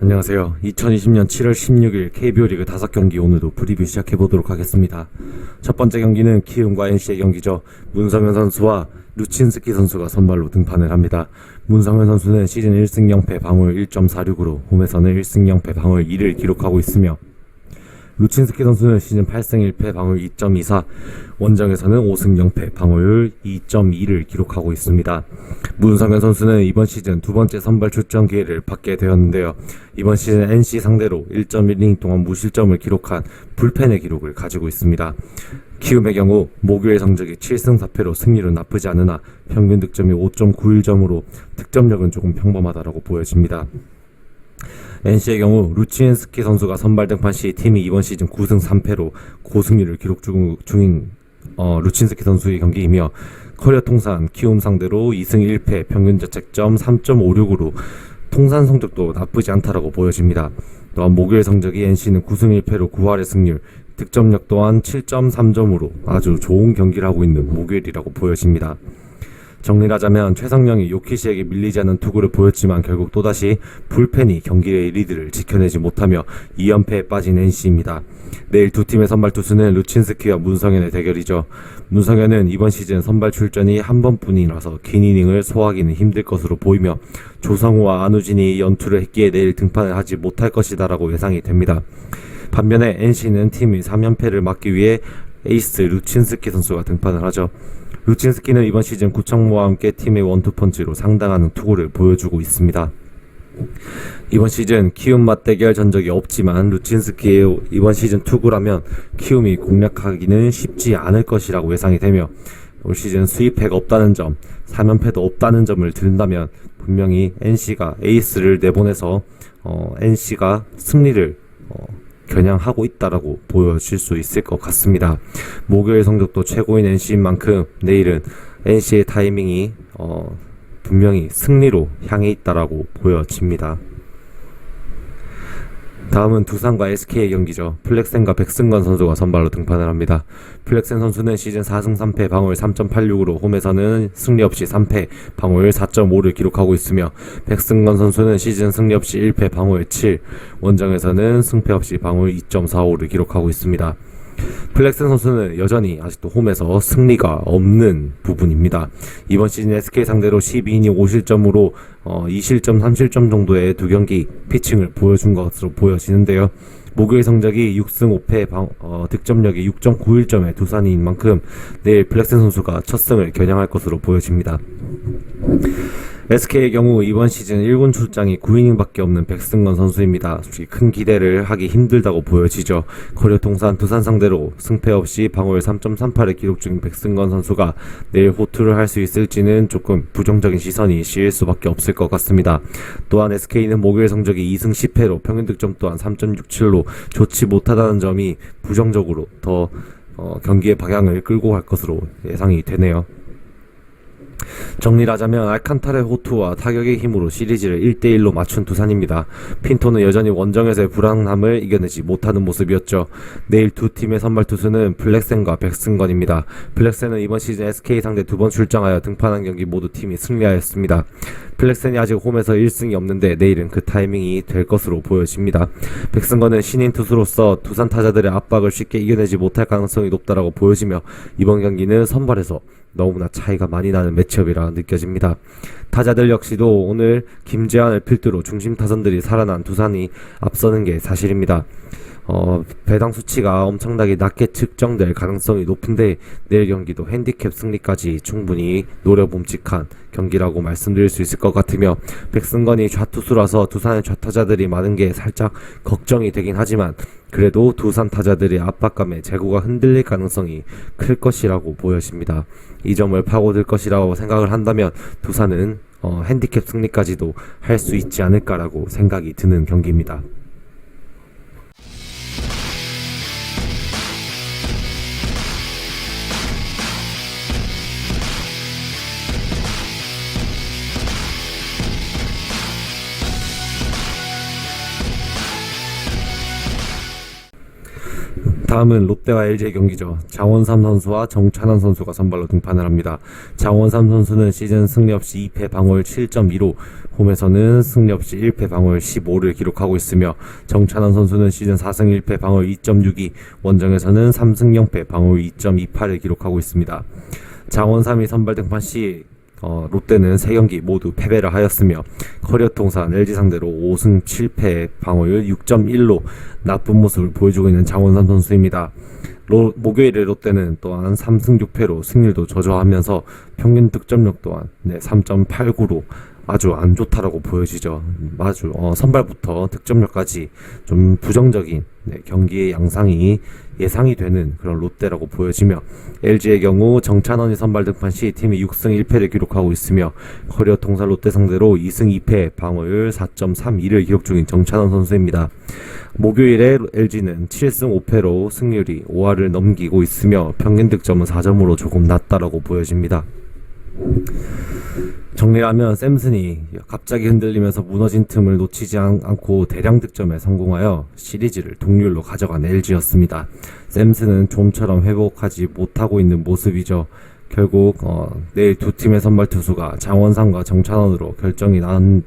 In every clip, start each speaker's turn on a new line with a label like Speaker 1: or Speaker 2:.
Speaker 1: 안녕하세요. 2020년 7월 16일 KBO 리그 5경기 오늘도 프리뷰 시작해보도록 하겠습니다. 첫 번째 경기는 키움과 NC의 경기죠. 문성현 선수와 루친스키 선수가 선발로 등판을 합니다. 문성현 선수는 시즌 1승 0패 방어율 1.46으로 홈에서는 1승 0패 방어율 2를 기록하고 있으며 루친스키 선수는 시즌 8승 1패 방어율 2.24, 원정에서는 5승 0패 방어율 2.2를 기록하고 있습니다. 문성현 선수는 이번 시즌 두 번째 선발 출전 기회를 받게 되었는데요. 이번 시즌 NC 상대로 1.1이닝 동안 무실점을 기록한 불펜의 기록을 가지고 있습니다. 키움의 경우 목요일 성적이 7승 4패로 승률은 나쁘지 않으나 평균 득점이 5.91점으로 득점력은 조금 평범하다라고 보여집니다. NC의 경우 루치엔스키 선수가 선발 등판 시 팀이 이번 시즌 9승 3패로 고승률을 기록 중인 루친스키 선수의 경기이며 커리어 통산 키움 상대로 2승 1패 평균 자책점 3.56으로 통산 성적도 나쁘지 않다라고 보여집니다. 또한 목요일 성적이 NC는 9승 1패로 9할의 승률, 득점력 또한 7.3점으로 아주 좋은 경기를 하고 있는 목요일이라고 보여집니다. 정리를 하자면 최성령이 요키시에게 밀리지 않는 투구를 보였지만 결국 또다시 불펜이 경기의 리드를 지켜내지 못하며 2연패에 빠진 NC입니다. 내일 두 팀의 선발 투수는 루친스키와 문성현의 대결이죠. 문성현은 이번 시즌 선발 출전이 한 번뿐이라서 긴 이닝을 소화하기는 힘들 것으로 보이며 조성우와 안우진이 연투를 했기에 내일 등판을 하지 못할 것이다라고 예상이 됩니다. 반면에 NC는 팀의 3연패를 막기 위해 에이스 루친스키 선수가 등판을 하죠. 루친스키는 이번 시즌 구창모와 함께 팀의 원투펀치로 상당한 투구를 보여주고 있습니다. 이번 시즌 키움 맞대결 전적이 없지만 루친스키의 이번 시즌 투구라면 키움이 공략하기는 쉽지 않을 것이라고 예상이 되며 올 시즌 수입패가 없다는 점, 3연패도 없다는 점을 든다면 분명히 NC가 에이스를 내보내서 NC가 승리를 겨냥하고 있다라고 보여질 수 있을 것 같습니다. 목요일 성적도 최고인 NC인 만큼 내일은 NC의 타이밍이 분명히 승리로 향해 있다라고 보여집니다. 다음은 두산과 SK의 경기죠. 플렉센과 백승건 선수가 선발로 등판을 합니다. 플렉센 선수는 시즌 4승 3패 방어율 3.86으로 홈에서는 승리 없이 3패 방어율 4.5를 기록하고 있으며 백승건 선수는 시즌 승리 없이 1패 방어율 7, 원정에서는 승패 없이 방어율 2.45를 기록하고 있습니다. 플렉센 선수는 여전히 아직도 홈에서 승리가 없는 부분입니다. 이번 시즌 SK 상대로 12이닝 5실점으로 2실점 3실점 정도의 두 경기 피칭을 보여준 것으로 보여지는데요. 목요일 성적이 6승 5패 득점력이 6.91점의 두산인 만큼 내일 플렉센 선수가 첫 승을 겨냥할 것으로 보여집니다. SK의 경우 이번 시즌 1군 출장이 9이닝밖에 없는 백승건 선수입니다. 솔직히 큰 기대를 하기 힘들다고 보여지죠. 커리어 통산 두산 상대로 승패 없이 방어율 3.38을 기록 중인 백승건 선수가 내일 호투를 할 수 있을지는 조금 부정적인 시선이 씌일 수밖에 없을 것 같습니다. 또한 SK는 목요일 성적이 2승 10패로 평균 득점 또한 3.67로 좋지 못하다는 점이 부정적으로 더 경기의 방향을 끌고 갈 것으로 예상이 되네요. 정리를 하자면 알칸타라의 호투와 타격의 힘으로 시리즈를 1대1로 맞춘 두산입니다. 핀토는 여전히 원정에서의 불안함을 이겨내지 못하는 모습이었죠. 내일 두 팀의 선발 투수는 플렉센과 백승건입니다. 플렉센은 이번 시즌 SK 상대 두 번 출장하여 등판한 경기 모두 팀이 승리하였습니다. 플렉센이 아직 홈에서 1승이 없는데 내일은 그 타이밍이 될 것으로 보여집니다. 백승건은 신인 투수로서 두산 타자들의 압박을 쉽게 이겨내지 못할 가능성이 높다라고 보여지며 이번 경기는 선발에서 너무나 차이가 많이 나는 매치업이라 느껴집니다. 타자들 역시도 오늘 김재환을 필두로 중심 타선들이 살아난 두산이 앞서는 게 사실입니다. 배당 수치가 엄청나게 낮게 측정될 가능성이 높은데 내일 경기도 핸디캡 승리까지 충분히 노려봄직한 경기라고 말씀드릴 수 있을 것 같으며 백승건이 좌투수라서 두산의 좌타자들이 많은 게 살짝 걱정이 되긴 하지만 그래도 두산 타자들의 압박감에 제구가 흔들릴 가능성이 클 것이라고 보여집니다. 이 점을 파고들 것이라고 생각을 한다면 두산은 핸디캡 승리까지도 할 수 있지 않을까라고 생각이 드는 경기입니다. 다음은 롯데와 LG의 경기죠. 장원삼 선수와 정찬원 선수가 선발로 등판을 합니다. 장원삼 선수는 시즌 승리 없이 2패 방어율 7.25, 홈에서는 승리 없이 1패 방어율 15를 기록하고 있으며 정찬원 선수는 시즌 4승 1패 방어율 2.62, 원정에서는 3승 0패 방어율 2.28을 기록하고 있습니다. 장원삼이 선발 등판 시 롯데는 3경기 모두 패배를 하였으며 커리어 통산 LG 상대로 5승 7패 방어율 6.1로 나쁜 모습을 보여주고 있는 장원삼 선수입니다. 목요일에 롯데는 또한 3승 6패로 승률도 저조하면서 평균 득점력 또한 3.89로 아주 안 좋다라고 보여지죠. 아주 선발부터 득점력까지 좀 부정적인 경기의 양상이 예상이 되는 그런 롯데라고 보여지며, LG의 경우 정찬원이 선발 등판 시 팀이 6승 1패를 기록하고 있으며 커리어 통산 롯데 상대로 2승 2패 방어율 4.32를 기록 중인 정찬원 선수입니다. 목요일에 LG는 7승 5패로 승률이 5할을 넘기고 있으며 평균 득점은 4점으로 조금 낮다라고 보여집니다. 정리하면 샘슨이 갑자기 흔들리면서 무너진 틈을 놓치지 않고 대량 득점에 성공하여 시리즈를 동률로 가져간 LG였습니다. 샘슨은 좀처럼 회복하지 못하고 있는 모습이죠. 결국 내일 두 팀의 선발 투수가 장원삼과 정찬원으로 결정이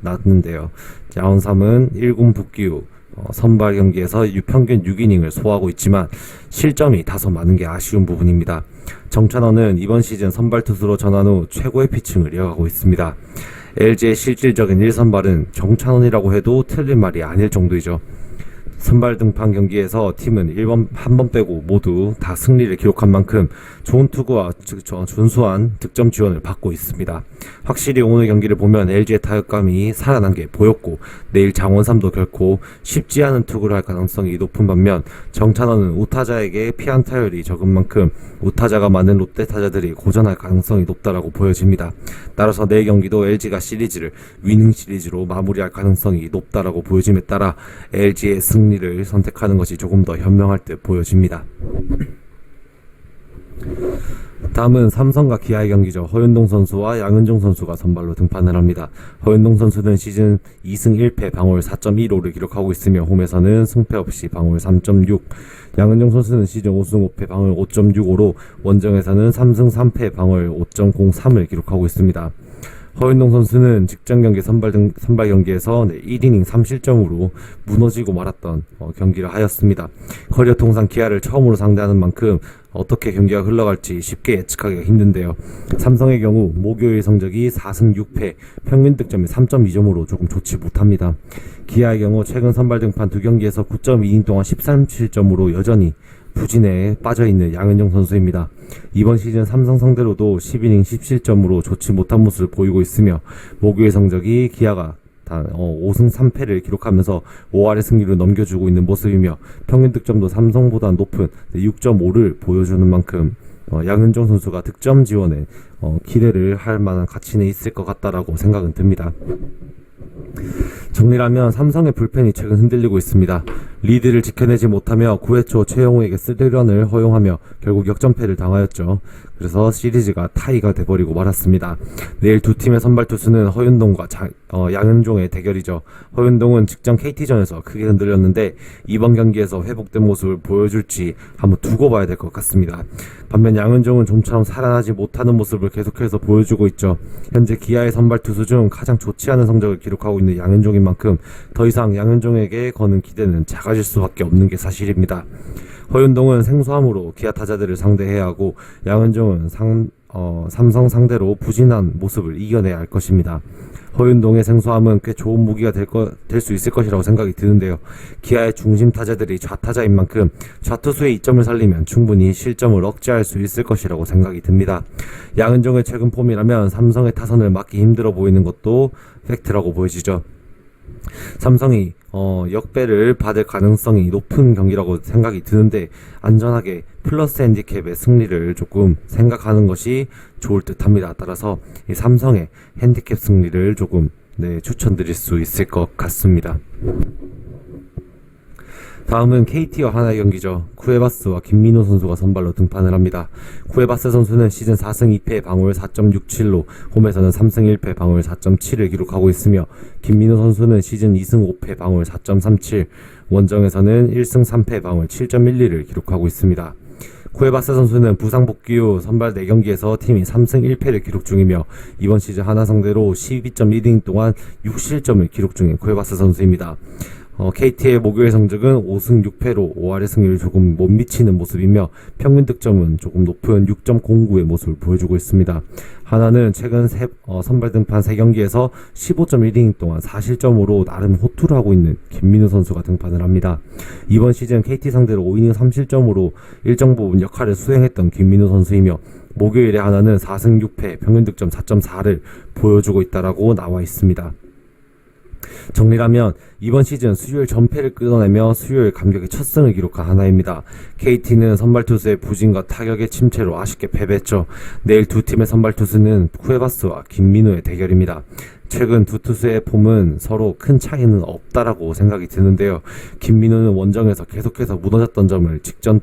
Speaker 1: 났는데요. 장원삼은 1군 복귀 후 선발 경기에서 평균 6이닝을 소화하고 있지만 실점이 다소 많은 게 아쉬운 부분입니다. 정찬원은 이번 시즌 선발 투수로 전환 후 최고의 피칭을 이어가고 있습니다. LG의 실질적인 1선발은 정찬원이라고 해도 틀린 말이 아닐 정도이죠. 선발 등판 경기에서 팀은 한 번 빼고 모두 다 승리를 기록한 만큼 좋은 투구와 준수한 득점 지원을 받고 있습니다. 확실히 오늘 경기를 보면 LG의 타격감이 살아난 게 보였고, 내일 장원삼도 결코 쉽지 않은 투구를 할 가능성이 높은 반면 정찬원은 우타자에게 피안 타율이 적은 만큼 우타자가 많은 롯데 타자들이 고전할 가능성이 높다라고 보여집니다. 따라서 내일 경기도 LG가 시리즈를 위닝 시리즈로 마무리할 가능성이 높다라고 보여짐에 따라 LG의 승리를 선택하는 것이 조금 더 현명할 듯 보여집니다. 다음은 삼성과 기아의 경기죠. 허윤동 선수와 양은종 선수가 선발로 등판을 합니다. 허윤동 선수는 시즌 2승 1패 방어율 4.15를 기록하고 있으며 홈에서는 승패 없이 방어율 3.6, 양은종 선수는 시즌 5승 5패 방어율 5.65로 원정에서는 3승 3패 방어율 5.03을 기록하고 있습니다. 허윤동 선수는 직전 경기 선발 경기에서 1이닝 3실점으로 무너지고 말았던 경기를 하였습니다. 커리어 통산 기아를 처음으로 상대하는 만큼 어떻게 경기가 흘러갈지 쉽게 예측하기가 힘든데요. 삼성의 경우 목요일 성적이 4승 6패, 평균 득점이 3.2점으로 조금 좋지 못합니다. 기아의 경우 최근 선발 등판 2경기에서 9.2이닝 동안 13실점으로 여전히 부진에 빠져있는 양은종 선수입니다. 이번 시즌 삼성 상대로도 10이닝 10실점으로 좋지 못한 모습을 보이고 있으며 목요일 성적이 기아가 5승 3패를 기록하면서 5할의 승리로 넘겨주고 있는 모습이며 평균 득점도 삼성보다 높은 6.5를 보여주는 만큼 양은종 선수가 득점 지원에 기대를 할 만한 가치는 있을 것 같다라고 생각은 듭니다. 정리하면 삼성의 불펜이 최근 흔들리고 있습니다. 리드를 지켜내지 못하며 9회 초 최영우에게 3런을 허용하며 결국 역전패를 당하였죠. 그래서 시리즈가 타이가 돼버리고 말았습니다. 내일 두 팀의 선발 투수는 허윤동과 양은종의 대결이죠. 허윤동은 직전 KT전에서 크게 흔들렸는데 이번 경기에서 회복된 모습을 보여줄지 한번 두고 봐야 될 것 같습니다. 반면 양은종은 좀처럼 살아나지 못하는 모습을 계속해서 보여주고 있죠. 현재 기아의 선발 투수 중 가장 좋지 않은 성적을 기록하고 있는 양은종인 만큼 더 이상 양은종에게 거는 기대는 작아질 수밖에 없는 게 사실입니다. 허윤동은 생소함으로 기아 타자들을 상대해야 하고 양은종은 삼성 상대로 부진한 모습을 이겨내야 할 것입니다. 허윤동의 생소함은 꽤 좋은 무기가 될 수 있을 것이라고 생각이 드는데요. 기아의 중심 타자들이 좌타자인 만큼 좌투수의 이점을 살리면 충분히 실점을 억제할 수 있을 것이라고 생각이 듭니다. 양은종의 최근 폼이라면 삼성의 타선을 막기 힘들어 보이는 것도 팩트라고 보여지죠. 삼성이 역배를 받을 가능성이 높은 경기라고 생각이 드는데 안전하게 플러스 핸디캡의 승리를 조금 생각하는 것이 좋을 듯 합니다. 따라서 이 삼성의 핸디캡 승리를 조금 추천드릴 수 있을 것 같습니다. 다음은 KT와 하나의 경기죠. 쿠에바스와 김민호 선수가 선발로 등판을 합니다. 쿠에바스 선수는 시즌 4승 2패 방어율 4.67로 홈에서는 3승 1패 방어율 4.7을 기록하고 있으며, 김민호 선수는 시즌 2승 5패 방어율 4.37, 원정에서는 1승 3패 방어율 7.12를 기록하고 있습니다. 쿠에바스 선수는 부상 복귀 후 선발 4경기에서 팀이 3승 1패를 기록 중이며, 이번 시즌 하나 상대로 12.1이닝 동안 6실점을 기록 중인 쿠에바스 선수입니다. KT의 목요일 성적은 5승 6패로 5할의 승률이 조금 못 미치는 모습이며, 평균 득점은 조금 높은 6.09의 모습을 보여주고 있습니다. 하나는 최근 선발 등판 3경기에서 15.1이닝 동안 4실점으로 나름 호투를 하고 있는 김민우 선수가 등판을 합니다. 이번 시즌 KT 상대로 5이닝 3실점으로 일정 부분 역할을 수행했던 김민우 선수이며, 목요일에 하나는 4승 6패 평균 득점 4.4를 보여주고 있다라고 나와 있습니다. 정리하면 이번 시즌 수요일 전패를 끊어내며 수요일 감격의 첫 승을 기록한 하나입니다. KT는 선발 투수의 부진과 타격의 침체로 아쉽게 패배했죠. 내일 두 팀의 선발 투수는 쿠에바스와 김민우의 대결입니다. 최근 두 투수의 폼은 서로 큰 차이는 없다라고 생각이 드는데요. 김민우는 원정에서 계속해서 무너졌던 점을 직전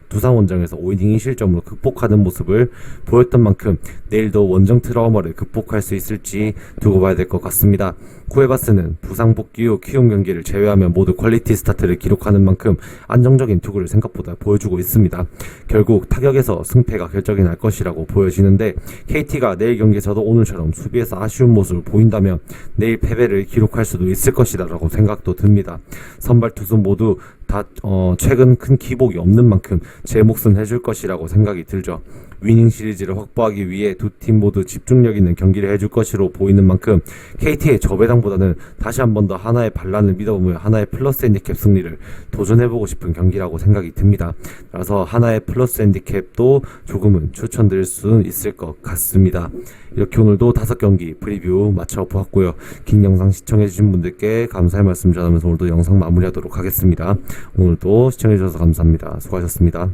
Speaker 1: 두산 원정에서 5이닝 2실점으로 극복하는 모습을 보였던 만큼 내일도 원정 트라우마를 극복할 수 있을지 두고 봐야 될 것 같습니다. 쿠에바스는 부상 복귀 후 키움 경기를 제외하면 모두 퀄리티 스타트를 기록하는 만큼 안정적인 투구를 생각보다 보여주고 있습니다. 결국 타격에서 승패가 결정이 날 것이라고 보여지는데, KT가 내일 경기에서도 오늘처럼 수비에서 아쉬운 모습을 보인다면 내일 패배를 기록할 수도 있을 것이다라고 생각도 듭니다. 선발 투수 모두 다 최근 큰 기복이 없는 만큼 제 몫은 해줄 것이라고 생각이 들죠. 위닝 시리즈를 확보하기 위해 두 팀 모두 집중력 있는 경기를 해줄 것으로 보이는 만큼 KT의 저배당보다는 다시 한 번 더 하나의 반란을 믿어보며 하나의 플러스 핸디캡 승리를 도전해보고 싶은 경기라고 생각이 듭니다. 그래서 하나의 플러스 핸디캡도 조금은 추천드릴 수 있을 것 같습니다. 이렇게 오늘도 5경기 프리뷰 마쳐보았고요. 긴 영상 시청해주신 분들께 감사의 말씀 전하면서 오늘도 영상 마무리하도록 하겠습니다. 오늘도 시청해주셔서 감사합니다. 수고하셨습니다.